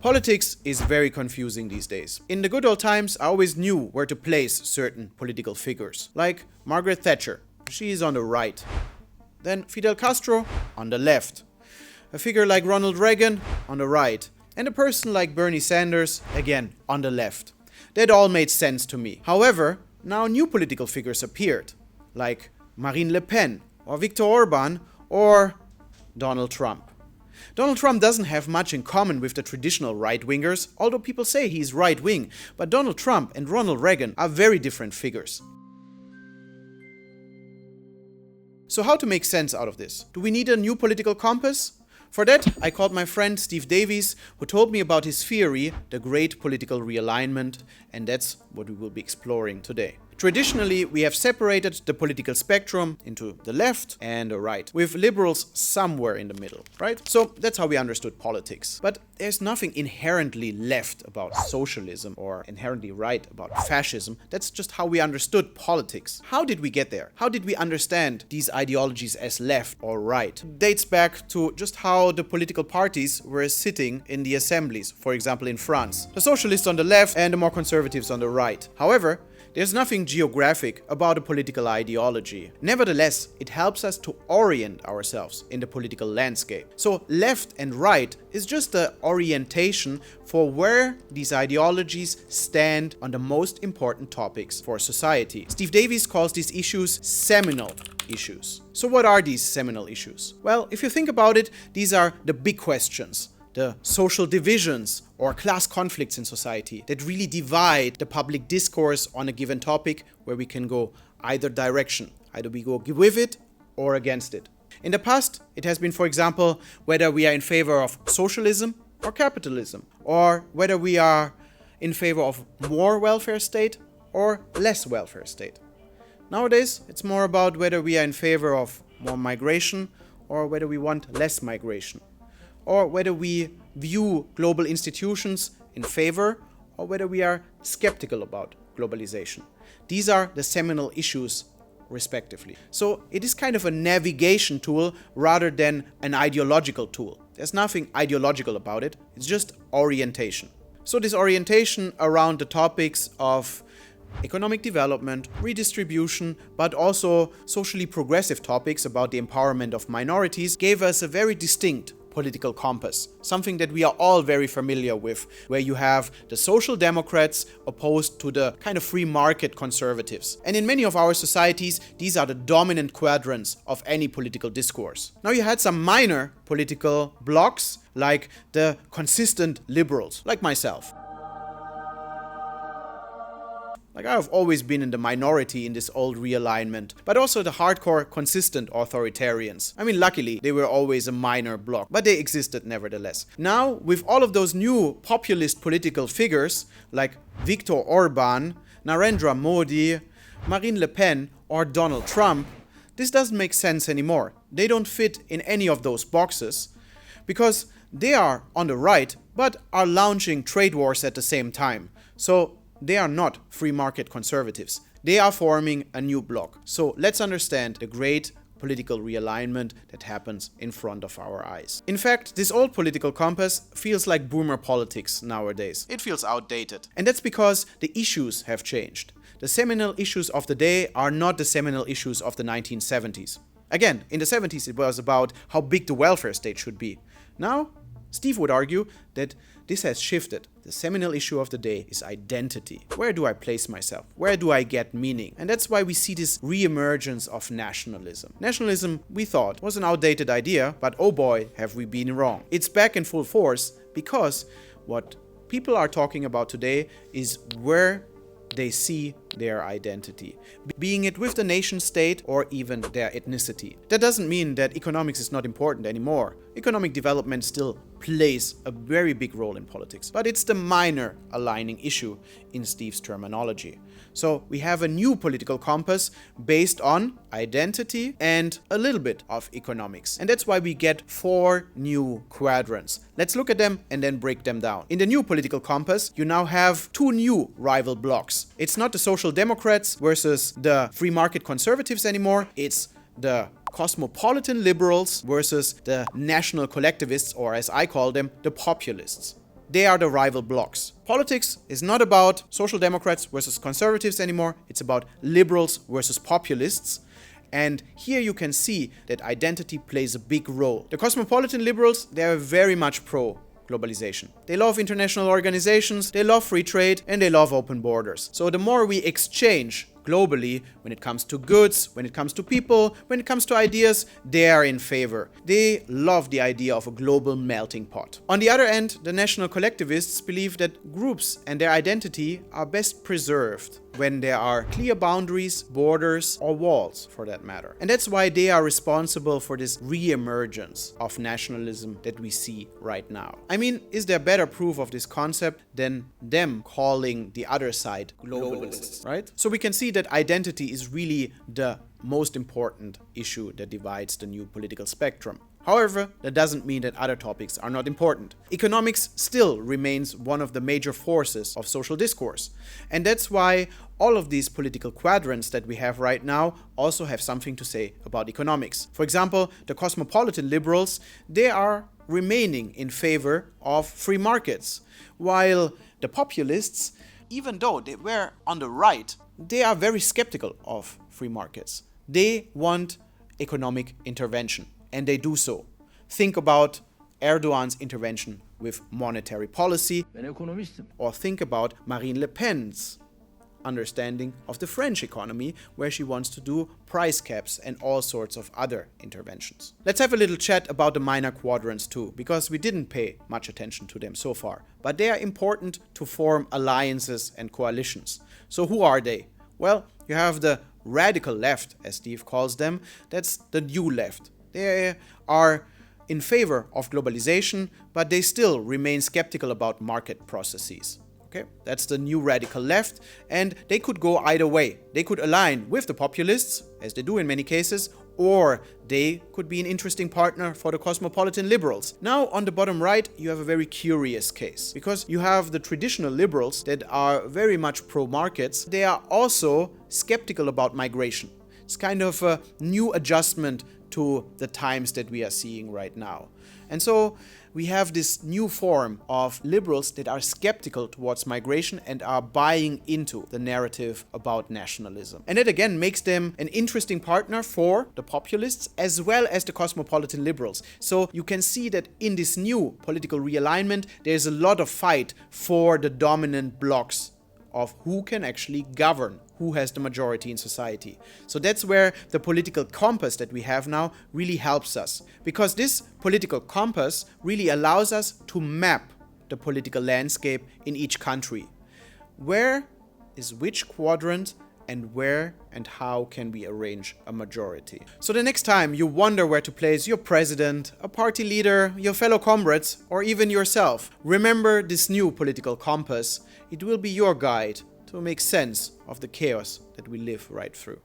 Politics is very confusing these days. In the good old times, I always knew where to place certain political figures, like Margaret Thatcher. She is on the right. Then Fidel Castro on the left. A figure like Ronald Reagan on the right. And a person like Bernie Sanders, again, on the left. That all made sense to me. However, now new political figures appeared, like Marine Le Pen, or Viktor Orban, or Donald Trump. Donald Trump doesn't have much in common with the traditional right-wingers, although people say he's right-wing, but Donald Trump and Ronald Reagan are very different figures. So how to make sense out of this? Do we need a new political compass? For that, I called my friend Steve Davies, who told me about his theory, the Great Political Realignment, and that's what we will be exploring today. Traditionally, we have separated the political spectrum into the left and the right, with liberals somewhere in the middle, right? So that's how we understood politics. But there's nothing inherently left about socialism or inherently right about fascism. That's just how we understood politics. How did we get there? How did we understand these ideologies as left or right? It dates back to just how the political parties were sitting in the assemblies, for example in France. The socialists on the left and the more conservatives on the right. However, there's nothing geographic about a political ideology. Nevertheless, it helps us to orient ourselves in the political landscape. So left and right is just the orientation for where these ideologies stand on the most important topics for society. Steve Davies calls these issues seminal issues. So what are these seminal issues? Well, if you think about it, these are the big questions. The social divisions or class conflicts in society that really divide the public discourse on a given topic, where we can go either direction. Either we go with it or against it. In the past, it has been, for example, whether we are in favor of socialism or capitalism, or whether we are in favor of more welfare state or less welfare state. Nowadays, it's more about whether we are in favor of more migration or whether we want less migration, or whether we view global institutions in favor or whether we are skeptical about globalization. These are the seminal issues, respectively. So it is kind of a navigation tool rather than an ideological tool. There's nothing ideological about it, it's just orientation. So this orientation around the topics of economic development, redistribution, but also socially progressive topics about the empowerment of minorities gave us a very distinct political compass, something that we are all very familiar with, where you have the social democrats opposed to the kind of free market conservatives. And in many of our societies, these are the dominant quadrants of any political discourse. Now you had some minor political blocs, like the consistent liberals, like myself. Like I have always been in the minority in this old realignment, but also the hardcore consistent authoritarians. I mean, luckily, they were always a minor bloc, but they existed nevertheless. Now, with all of those new populist political figures, like Viktor Orban, Narendra Modi, Marine Le Pen, or Donald Trump, this doesn't make sense anymore. They don't fit in any of those boxes, because they are on the right, but are launching trade wars at the same time. So they are not free market conservatives. They are forming a new bloc. So let's understand the great political realignment that happens in front of our eyes. In fact, this old political compass feels like boomer politics nowadays. It feels outdated. And that's because the issues have changed. The seminal issues of the day are not the seminal issues of the 1970s. Again, in the 70s it was about how big the welfare state should be. Now, Steve would argue that this has shifted. The seminal issue of the day is identity. Where do I place myself? Where do I get meaning? And that's why we see this re-emergence of nationalism. Nationalism, we thought, was an outdated idea, but oh boy, have we been wrong. It's back in full force because what people are talking about today is where they see their identity, being it with the nation state or even their ethnicity. That doesn't mean that economics is not important anymore. Economic development still plays a very big role in politics, but it's the minor aligning issue in Steve's terminology. So we have a new political compass based on identity and a little bit of economics. And that's why we get 4 new quadrants. Let's look at them and then break them down. In the new political compass, you now have 2 new rival blocs. It's not the social democrats versus the free market conservatives anymore. It's the cosmopolitan liberals versus the national collectivists, or as I call them, the populists. they are the rival blocs. Politics is not about social democrats versus conservatives anymore, it's about liberals versus populists. And here you can see that identity plays a big role. The cosmopolitan liberals, they are very much pro-globalization. They love international organizations, they love free trade, and they love open borders. So the more we exchange globally, when it comes to goods, when it comes to people, when it comes to ideas, they are in favor. They love the idea of a global melting pot. On the other end, the national collectivists believe that groups and their identity are best preserved when there are clear boundaries, borders, or walls for that matter. And that's why they are responsible for this re-emergence of nationalism that we see right now. I mean, is there better proof of this concept than them calling the other side globalists, right? So we can see that identity is really the most important issue that divides the new political spectrum. However, that doesn't mean that other topics are not important. Economics still remains one of the major forces of social discourse. And that's why all of these political quadrants that we have right now also have something to say about economics. For example, the cosmopolitan liberals, they are remaining in favor of free markets, while the populists, even though they were on the right, they are very skeptical of free markets. They want economic intervention, and they do so. Think about Erdogan's intervention with monetary policy, or think about Marine Le Pen's understanding of the French economy, where she wants to do price caps and all sorts of other interventions. Let's have a little chat about the minor quadrants too, because we didn't pay much attention to them so far, but they are important to form alliances and coalitions. So who are they? Well, you have the radical left, as Steve calls them. That's the new left. They are in favor of globalization, but they still remain skeptical about market processes. Okay, that's the new radical left, and they could go either way. They could align with the populists, as they do in many cases, or they could be an interesting partner for the cosmopolitan liberals. Now, on the bottom right, you have a very curious case, because you have the traditional liberals that are very much pro-markets. They are also skeptical about migration. It's kind of a new adjustment to the times that we are seeing right now. And so we have this new form of liberals that are skeptical towards migration and are buying into the narrative about nationalism. And that again makes them an interesting partner for the populists as well as the cosmopolitan liberals. So you can see that in this new political realignment, there's a lot of fight for the dominant blocs of who can actually govern, who has the majority in society. So that's where the political compass that we have now really helps us, because this political compass really allows us to map the political landscape in each country. Where is which quadrant, and where and how can we arrange a majority? So the next time you wonder where to place your president, a party leader, your fellow comrades, or even yourself, remember this new political compass. It will be your guide to make sense of the chaos that we live right through.